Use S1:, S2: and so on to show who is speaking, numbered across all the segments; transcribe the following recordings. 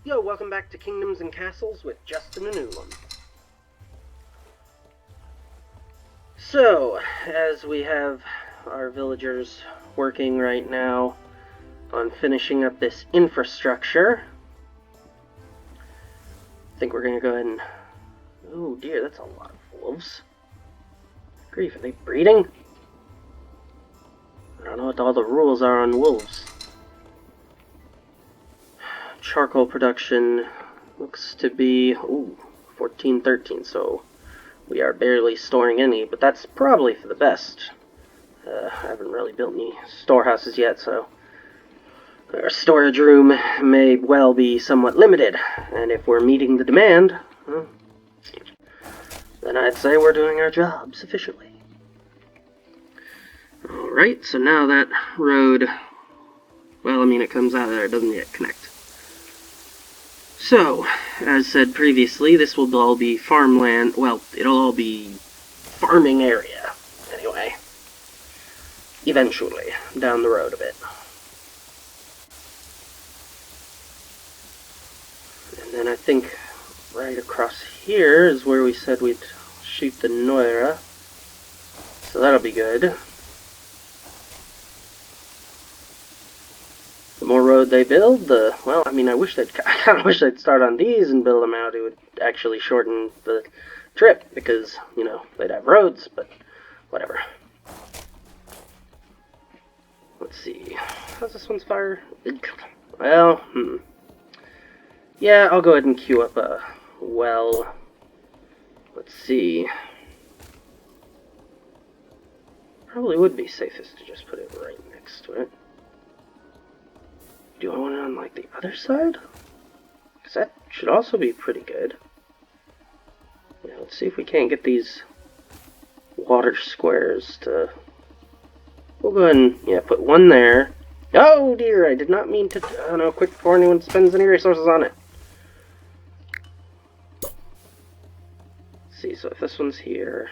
S1: Yo, welcome back to Kingdoms and Castles with Justin and Ulam. So, as we have our villagers working right now on finishing up this infrastructure, I think we're going to go ahead and... Oh dear, that's a lot of wolves. Grief, are they breeding? I don't know what all the rules are on wolves. Charcoal production looks to be 14-13, so we are barely storing any, but that's probably for the best. I haven't really built any storehouses yet, so our storage room may well be somewhat limited, and if we're meeting the demand, well, then I'd say we're doing our job sufficiently. Alright, so now that road, well, I mean, it comes out of there, it doesn't yet connect. So, as said previously, this will all be farmland. Well, it'll all be farming area, anyway. Eventually, down the road a bit. And then I think right across here is where we said we'd shoot the Noira. So that'll be good. The more road they build, the... Well, I mean, I kind of wish they'd start on these and build them out. It would actually shorten the trip, because, you know, they'd have roads, but whatever. Let's see. How's this one's fire? Well, yeah, I'll go ahead and queue up a well. Let's see. Probably would be safest to just put it right next to it. Do I want it on, like, the other side? Because that should also be pretty good. Yeah, let's see if we can't get these water squares to... We'll go ahead and, yeah, put one there. Oh dear, I did not mean to... Oh no, quick before anyone spends any resources on it. Let's see, so if this one's here...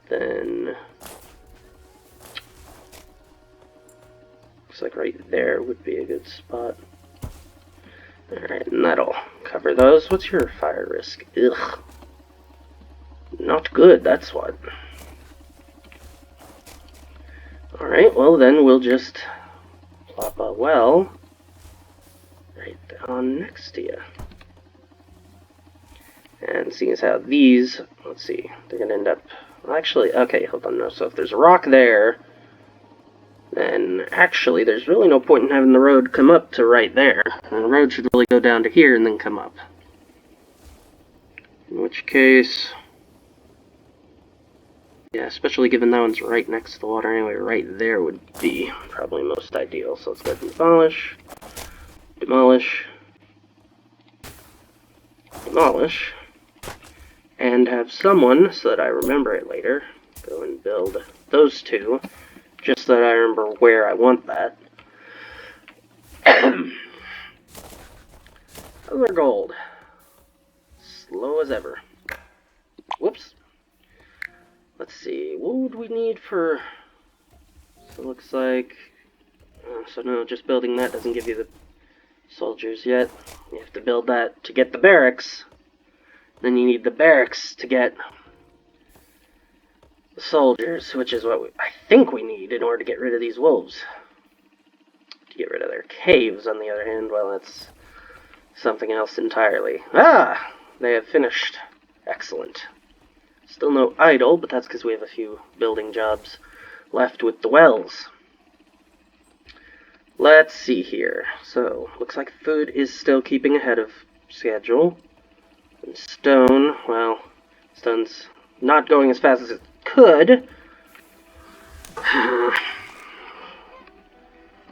S1: Then... Looks like right there would be a good spot. Alright, and that'll cover those. What's your fire risk? Ugh. Not good, that's what. Alright, well then we'll just plop a well right down next to you. And seeing as how these, let's see, they're gonna end up... Actually, okay, hold on, no, so if there's a rock there, then actually there's really no point in having the road come up to right there. And the road should really go down to here and then come up. In which case, yeah, especially given that one's right next to the water anyway, right there would be probably most ideal. So let's go ahead and demolish, demolish, demolish, and have someone, so that I remember it later, go and build those two. Just so that I remember where I want that. How's our gold? Slow as ever. Whoops. Let's see, what would we need for... So it looks like... so no, just building that doesn't give you the soldiers yet. You have to build that to get the barracks. Then you need the barracks to get... the soldiers, which is what I think we need in order to get rid of these wolves. To get rid of their caves, on the other hand, well, that's something else entirely. Ah! They have finished. Excellent. Still no idle, but that's because we have a few building jobs left with the wells. Let's see here. So, looks like food is still keeping ahead of schedule. And stone, well, stone's not going as fast as it could.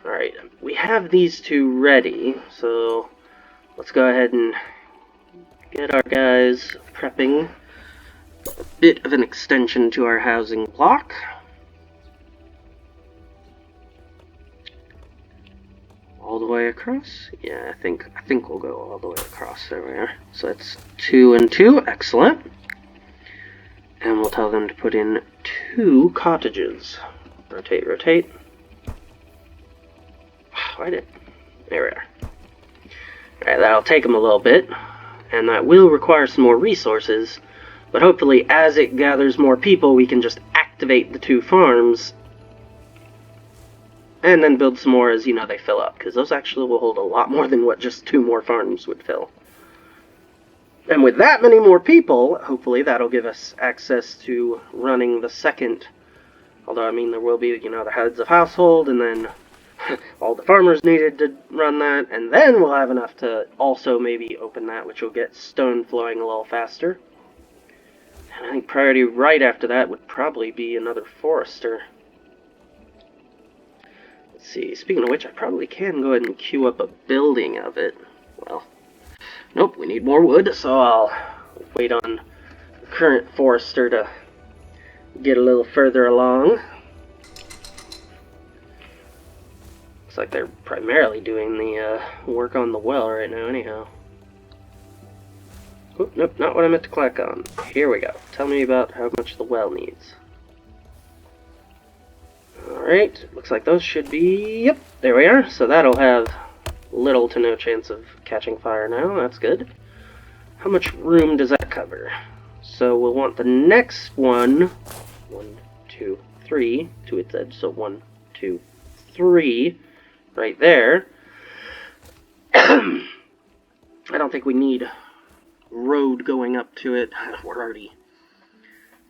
S1: Alright, we have these two ready, so let's go ahead and get our guys prepping a bit of an extension to our housing block. All the way across? Yeah, I think we'll go all the way across. There we are. So that's 2 and 2, excellent. And we'll tell them to put in 2 cottages. Rotate, rotate. Why did... There we are. Alright, that'll take them a little bit, and that will require some more resources, but hopefully as it gathers more people, we can just activate the 2 farms, and then build some more as, they fill up, because those actually will hold a lot more than what just 2 more farms would fill. And with that many more people, hopefully that'll give us access to running the second, although, there will be, the heads of household, and then all the farmers needed to run that, and then we'll have enough to also maybe open that, which will get stone flowing a little faster. And I think priority right after that would probably be another forester. Let's see, speaking of which, I probably can go ahead and queue up a building of it. Well, nope, we need more wood, so I'll wait on the current forester to get a little further along. Looks like they're primarily doing the work on the well right now anyhow. Oh, nope, not what I meant to click on. Here we go. Tell me about how much the well needs. Alright, looks like those should be... Yep, there we are. So that'll have little to no chance of catching fire now. That's good. How much room does that cover? So we'll want the next one... 1, 2, 3 to its edge. So 1, 2, 3 right there. I don't think we need road going up to it. We're already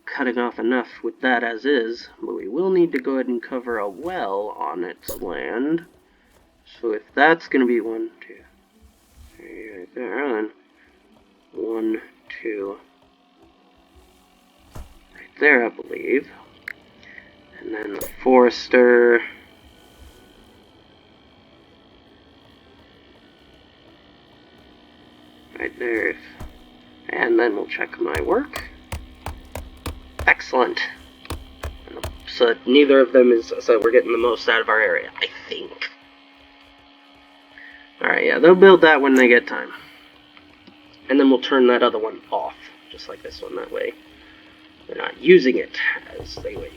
S1: cutting off enough with that as is, but we will need to go ahead and cover a well on its land. So if that's going to be 1, 2, 3 right there, then 1, 2 right there, I believe. And then the forester... right there. And then we'll check my work. Excellent. So neither of them is, so we're getting the most out of our area, I think. Alright, yeah, they'll build that when they get time. And then we'll turn that other one off, just like this one, that way they're not using it as they wait.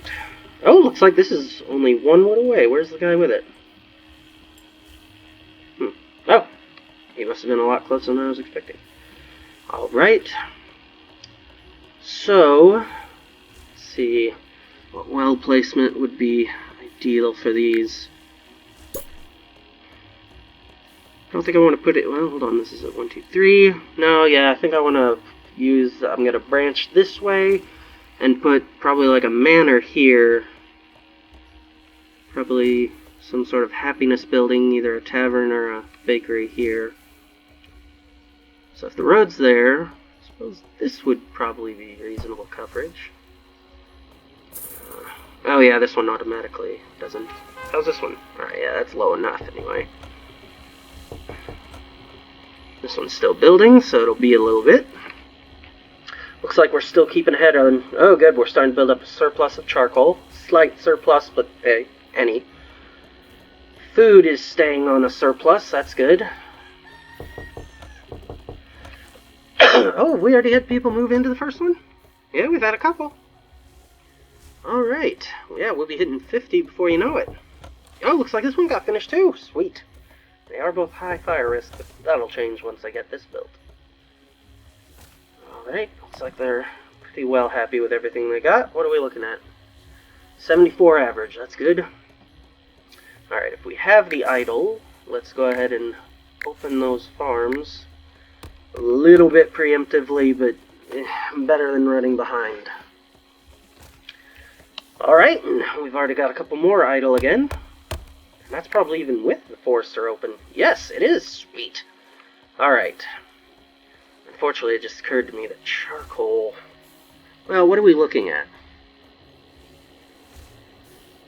S1: Oh, looks like this is only 1 wood away. Where's the guy with it? Oh, he must have been a lot closer than I was expecting. Alright. So, let's see what well placement would be ideal for these. I don't think I want to put it, well, hold on, this is at 1, 2, 3. No, yeah, I think I want to use, I'm going to branch this way and put probably like a manor here. Probably some sort of happiness building, either a tavern or a bakery here. So if the road's there, I suppose this would probably be reasonable coverage. Oh yeah, this one automatically doesn't. How's this one? Alright, yeah, that's low enough anyway. This one's still building, so it'll be a little bit. Looks like we're still keeping ahead on... Oh good, we're starting to build up a surplus of charcoal. Slight surplus, but hey, any. Food is staying on a surplus, that's good. Oh, we already had people move into the first one? Yeah, we've had a couple. Alright. Yeah, we'll be hitting 50 before you know it. Oh, looks like this one got finished too. Sweet. They are both high fire risk, but that'll change once I get this built. Alright, looks like they're pretty well happy with everything they got. What are we looking at? 74 average, that's good. Alright, if we have the idle, let's go ahead and open those farms. A little bit preemptively, but better than running behind. Alright, we've already got a couple more idle again. And that's probably even with the forester open. Yes, it is. Sweet. Alright. Unfortunately, it just occurred to me that charcoal... Well, what are we looking at?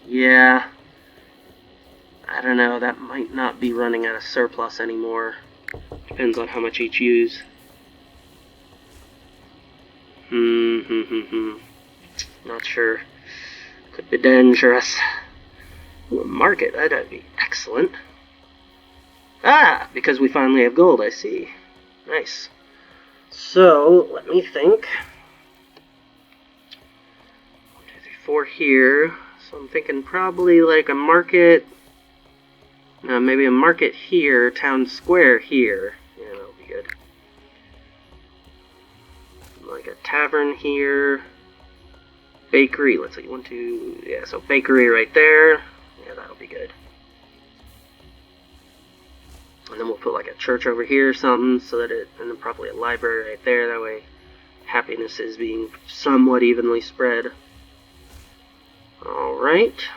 S1: Yeah. I don't know, that might not be running at a surplus anymore. Depends on how much each use. Not sure. Could be dangerous. Ooh, a market, that'd be excellent. Ah, because we finally have gold, I see. Nice. So, let me think. 1, 2, 3, 4 here. So I'm thinking probably like a market... No, Maybe a market here, town square here. Yeah, that'll be good. Like a tavern here. Bakery, let's see, 1, 2, yeah, so bakery right there. Yeah, that'll be good. And then we'll put like a church over here or something, so that and then probably a library right there. That way happiness is being somewhat evenly spread. Alright.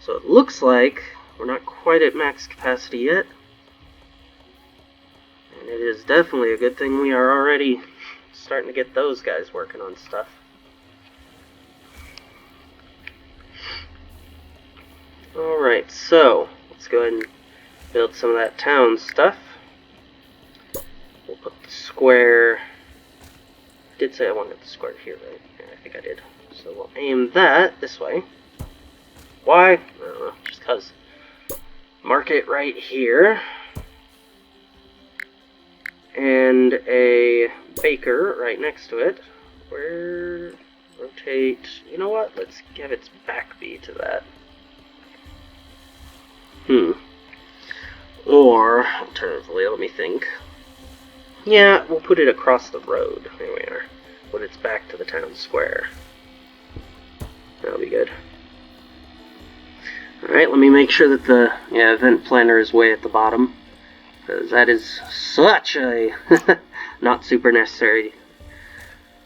S1: So it looks like we're not quite at max capacity yet. And it is definitely a good thing we are already starting to get those guys working on stuff. Alright, so let's go ahead and build some of that town stuff. We'll put the square. I did say I wanted the square here, right? Yeah, I think I did. So we'll aim that this way. Why? I don't know, just because. Market right here. And a baker right next to it. Where rotate. You know what? Let's give its back be to that. Or, alternatively, let me think. Yeah, we'll put it across the road. There we are. Put its back to the town square. That'll be good. Alright, let me make sure that the event planner is way at the bottom. Because that is such a not super necessary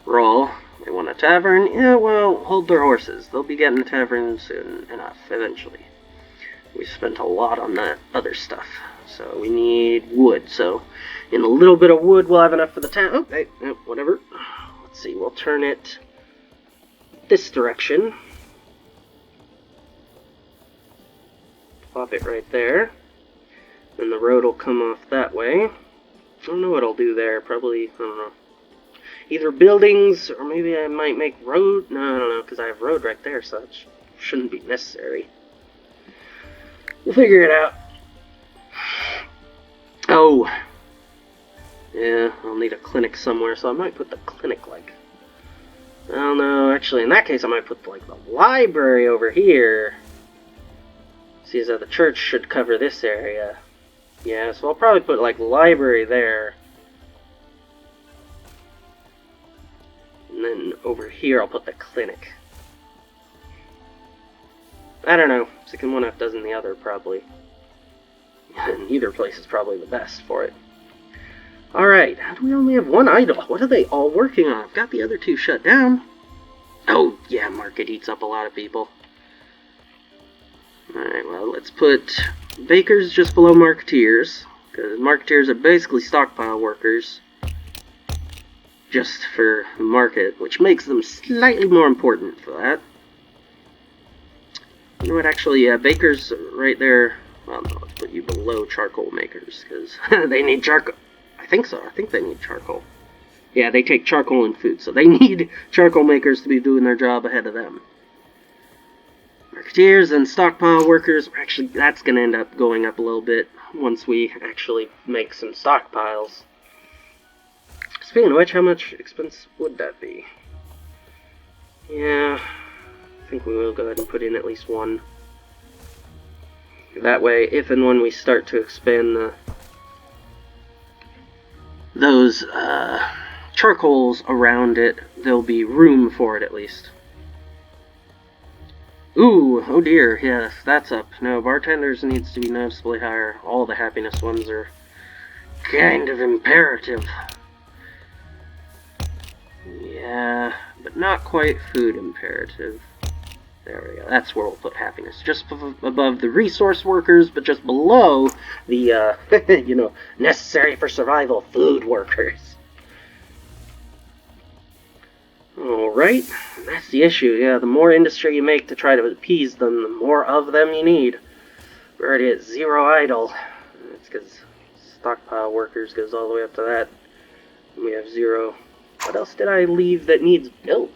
S1: role. They want a tavern? Yeah, well, hold their horses. They'll be getting a tavern soon enough, eventually. We spent a lot on that other stuff. So we need wood. So in a little bit of wood, we'll have enough for the town. Oh, hey, whatever. Let's see, we'll turn it this direction. Plop it right there. And the road will come off that way. I don't know what I'll do there. Probably, I don't know. Either buildings, or maybe I might make road. No, I don't know, because I have road right there, so that shouldn't be necessary. We'll figure it out. Oh. Yeah, I'll need a clinic somewhere, so I might put the clinic, like... I don't know, actually, in that case, I might put, like, the library over here. See, so the church should cover this area. Yeah, so I'll probably put, like, library there. And then over here, I'll put the clinic. I don't know. Sticking one half dozen the other, probably. Either place is probably the best for it. Alright, how do we only have one idle? What are they all working on? I've got the other two shut down. Oh, yeah, market eats up a lot of people. Alright, well, let's put bakers just below marketeers. Because marketeers are basically stockpile workers. Just for the market, which makes them slightly more important for that. You know what, actually, yeah, bakers right there. Well, no, let's put you below charcoal makers, because they need charcoal. I think so. I think they need charcoal. Yeah, they take charcoal and food, so they need charcoal makers to be doing their job ahead of them. Marketeers and stockpile workers, actually, that's going to end up going up a little bit once we actually make some stockpiles. Speaking of which, how much expense would that be? Yeah, I think we will go ahead and put in at least one. That way, if and when we start to expand those charcoals around it, there'll be room for it at least. Ooh, oh dear, yes, that's up. No, bartenders needs to be noticeably higher. All the happiness ones are kind of imperative. Yeah, but not quite food imperative. There we go. That's where we'll put happiness. Just above the resource workers, but just below the, you know, necessary for survival food workers. Alright, that's the issue. Yeah, the more industry you make to try to appease them, the more of them you need. We're already at 0 idle. That's because stockpile workers goes all the way up to that. And we have 0. What else did I leave that needs built?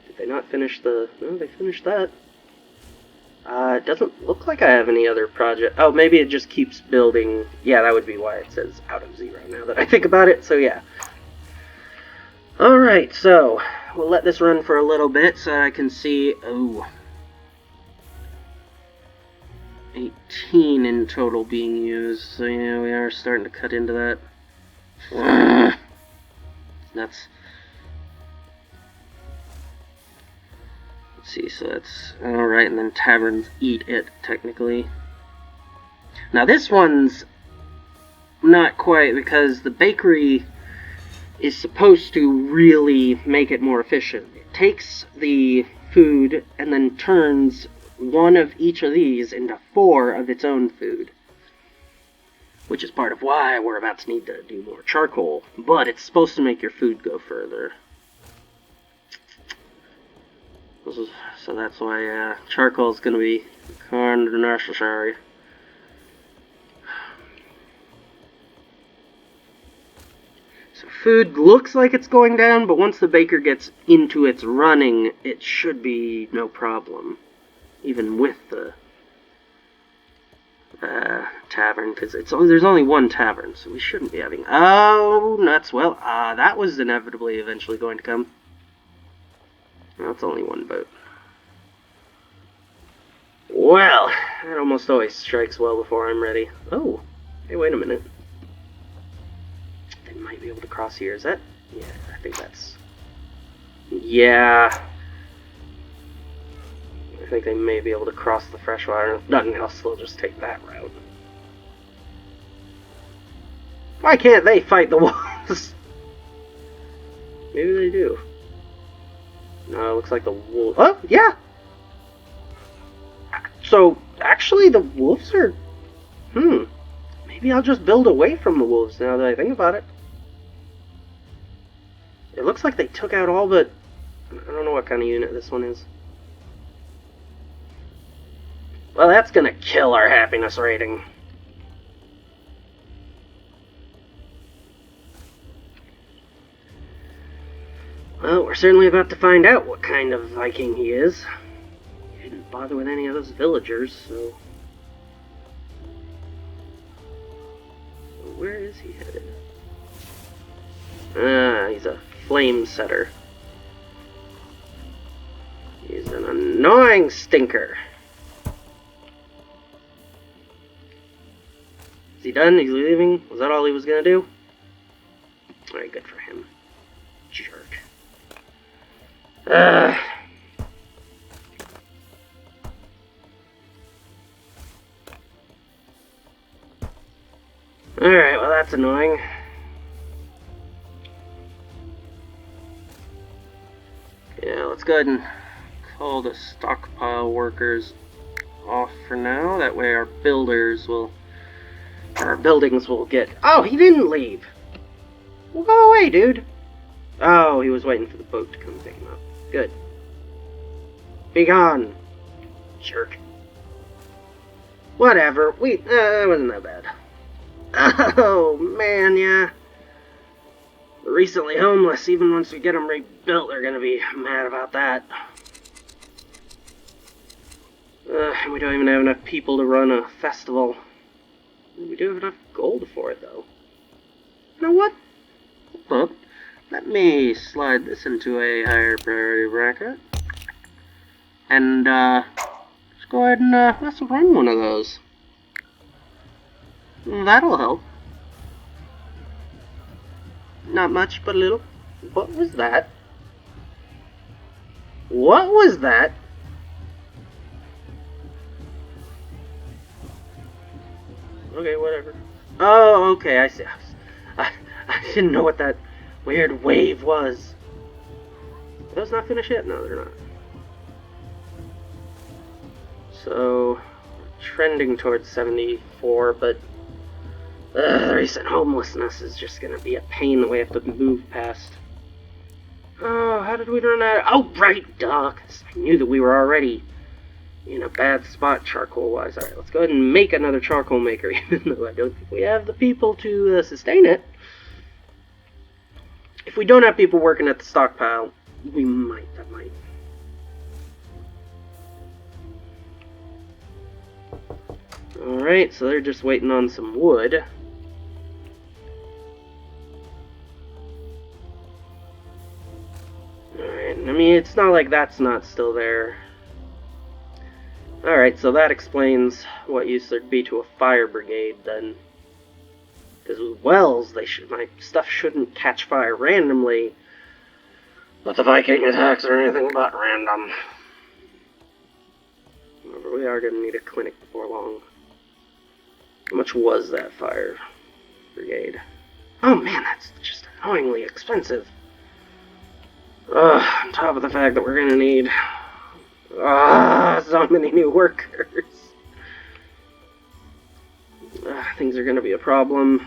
S1: Did they not finish the... No, they finished that. It doesn't look like I have any other project. Oh, maybe it just keeps building. Yeah, that would be why it says out of 0 now that I think about it. So, yeah. Alright, so we'll let this run for a little bit so I can see... Oh. 18 in total being used, so yeah, we are starting to cut into that. That's... Let's see, so that's alright, and then taverns eat it, technically. Now this one's not quite, because the bakery is supposed to really make it more efficient. It takes the food and then turns one of each of these into 4 of its own food. Which is part of why we're about to need to do more charcoal. But it's supposed to make your food go further. So that's why charcoal is going to be kind of necessary. So food looks like it's going down, but once the baker gets into its running, it should be no problem. Even with the tavern, because there's only one tavern, so we shouldn't be having... Oh, nuts. Well, that was inevitably eventually going to come. Well, it's only one boat. Well, that almost always strikes well before I'm ready. Oh, hey, wait a minute. They might be able to cross here. Is that... Yeah, I think that's... Yeah. I think they may be able to cross the freshwater. If nothing else, they'll just take that route. Why can't they fight the wolves? Maybe they do. No, it looks like the wolves... Oh, yeah! So, actually, the wolves are... Maybe I'll just build away from the wolves now that I think about it. It looks like they took out all but... I don't know what kind of unit this one is. Well, that's gonna kill our happiness rating. Well, we're certainly about to find out what kind of Viking he is. He didn't bother with any of those villagers, so... Where is he headed? He's a flame setter. He's an annoying stinker. Is he done? He's leaving? Was that all he was gonna do? Alright, good for him. Jerk. Alright, well that's annoying. Yeah, let's go ahead and call the stockpile workers off for now. That way our buildings will get... Oh, he didn't leave! Well, go away, dude! Oh, he was waiting for the boat to come pick him up. Good. Be gone! Jerk. Whatever, it wasn't that bad. Oh, man, yeah. The recently homeless, even once we get them rebuilt, they're gonna be mad about that. We don't even have enough people to run a festival. We do have enough gold for it, though. You know what? Hold up. Let me slide this into a higher priority bracket. And, let's go ahead and, let's run one of those. That'll help. Not much, but a little. What was that? What was that? Okay, whatever. Oh, okay, I see. I didn't know what that weird wave was. Are those not finished yet? No, they're not. So, trending towards 74, but the recent homelessness is just gonna be a pain that we have to move past. Oh, how did we run out of... Oh, right, duh, 'cause I knew that we were already in a bad spot charcoal-wise. Alright, let's go ahead and make another charcoal maker, even though I don't think we have the people to sustain it. If we don't have people working at the stockpile, we might, that might. Alright, so they're just waiting on some wood. Alright, I mean, it's not like that's not still there. Alright, so that explains what use there'd be to a fire brigade, then. Because with wells, my stuff shouldn't catch fire randomly. But the Viking attacks are anything but random. However, we are going to need a clinic before long. How much was that fire brigade? Oh man, that's just annoyingly expensive. On top of the fact that we're going to need so many new workers. Things are going to be a problem.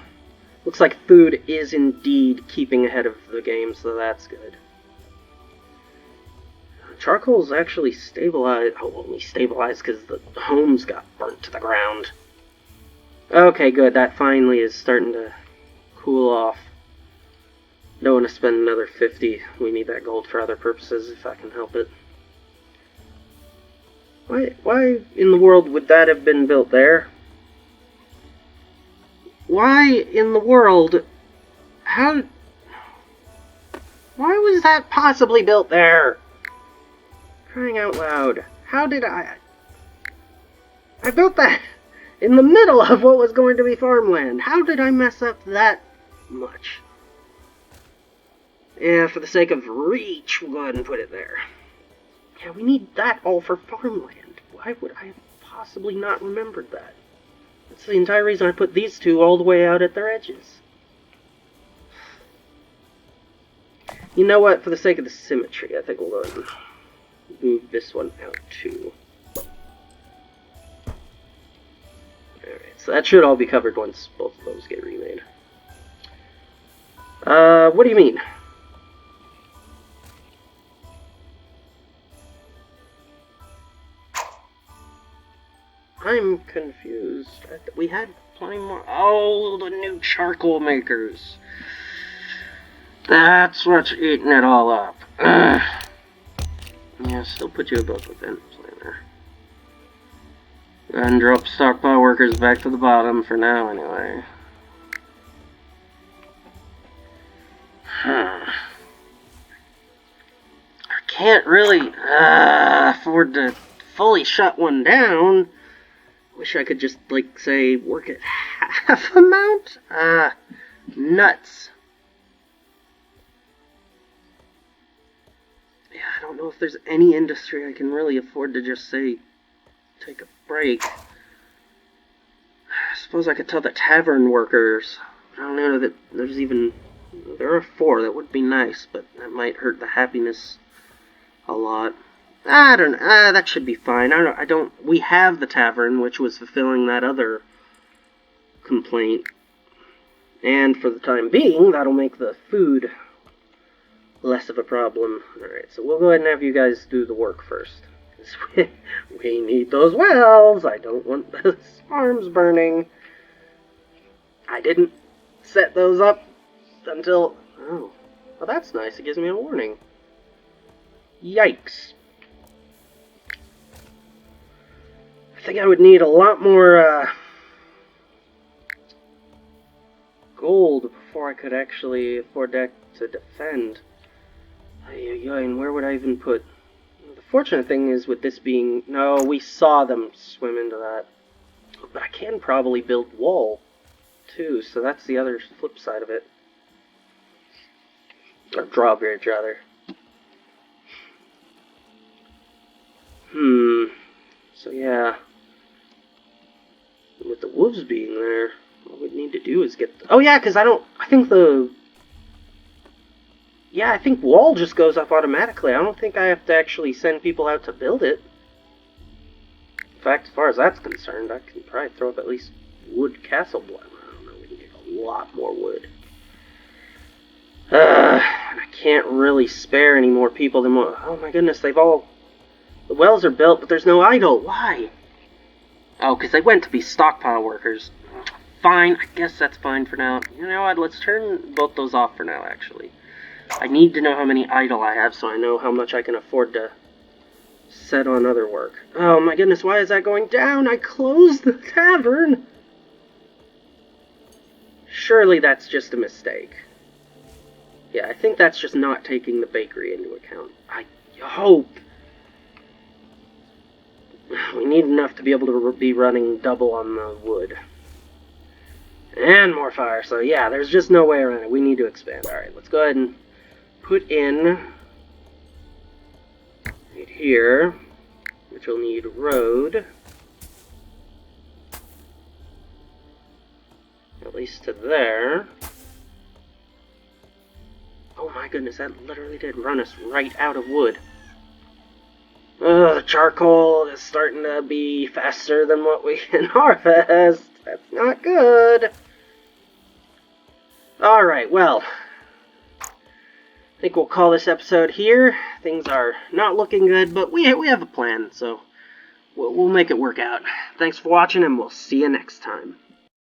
S1: Looks like food is indeed keeping ahead of the game, so that's good. Charcoal's actually stabilized. Oh, only stabilized because the homes got burnt to the ground. Okay, good. That finally is starting to cool off. Don't want to spend another 50. We need that gold for other purposes if I can help it. Why in the world would that have been built there? Why in the world? Why was that possibly built there? Crying out loud. How did I built that in the middle of what was going to be farmland. How did I mess up that much? Yeah, for the sake of reach, we'll go ahead and put it there. Yeah, we need that all for farmland. Why would I have possibly not remembered that? That's the entire reason I put these two all the way out at their edges. You know what? For the sake of the symmetry, I think we'll go ahead and move this one out too. Alright, so that should all be covered once both of those get remade. What do you mean? I'm confused. We had plenty more. Oh, the new charcoal makers. That's what's eating it all up. Yeah, still put you above the vent planner. And drop stockpile workers back to the bottom for now, anyway. I can't really afford to fully shut one down. Wish I could just, like, say, work at half amount? Nuts. Yeah, I don't know if there's any industry I can really afford to just, say, take a break. I suppose I could tell the tavern workers. I don't know that there's even... There are 4, that would be nice, but that might hurt the happiness a lot. I don't know, that should be fine. We have the tavern, which was fulfilling that other complaint. And for the time being, that'll make the food less of a problem. Alright, so we'll go ahead and have you guys do the work first. Because we need those wells. I don't want those farms burning. I didn't set those up until... Oh, well that's nice. It gives me a warning. Yikes. I think I would need a lot more gold before I could actually afford that to defend. And where would I even put... The fortunate thing is with this being... No, we saw them swim into that. But I can probably build wall, too, so that's the other flip side of it. Or drawbridge, rather. So yeah. With the wolves being there, all we need to do is get... Oh yeah, because I think wall just goes up automatically. I don't think I have to actually send people out to build it. In fact, as far as that's concerned, I can probably throw up at least wood castle block. I don't know, we can get a lot more wood. I can't really spare any more people than what... Oh my goodness, they've all... The wells are built, but there's no idle. Why? Oh, because they went to be stockpile workers. Fine, I guess that's fine for now. You know what, let's turn both those off for now, actually. I need to know how many idle I have so I know how much I can afford to set on other work. Oh my goodness, why is that going down? I closed the tavern! Surely that's just a mistake. Yeah, I think that's just not taking the bakery into account. I hope. We need enough to be able to be running double on the wood. And more fire, so yeah, there's just no way around it. We need to expand. Alright, let's go ahead and put in right here, which will need road. At least to there. Oh my goodness, that literally did run us right out of wood. The charcoal is starting to be faster than what we can harvest. That's not good. Alright, well, I think we'll call this episode here. Things are not looking good, but we have a plan, so we'll make it work out. Thanks for watching, and we'll see you next time.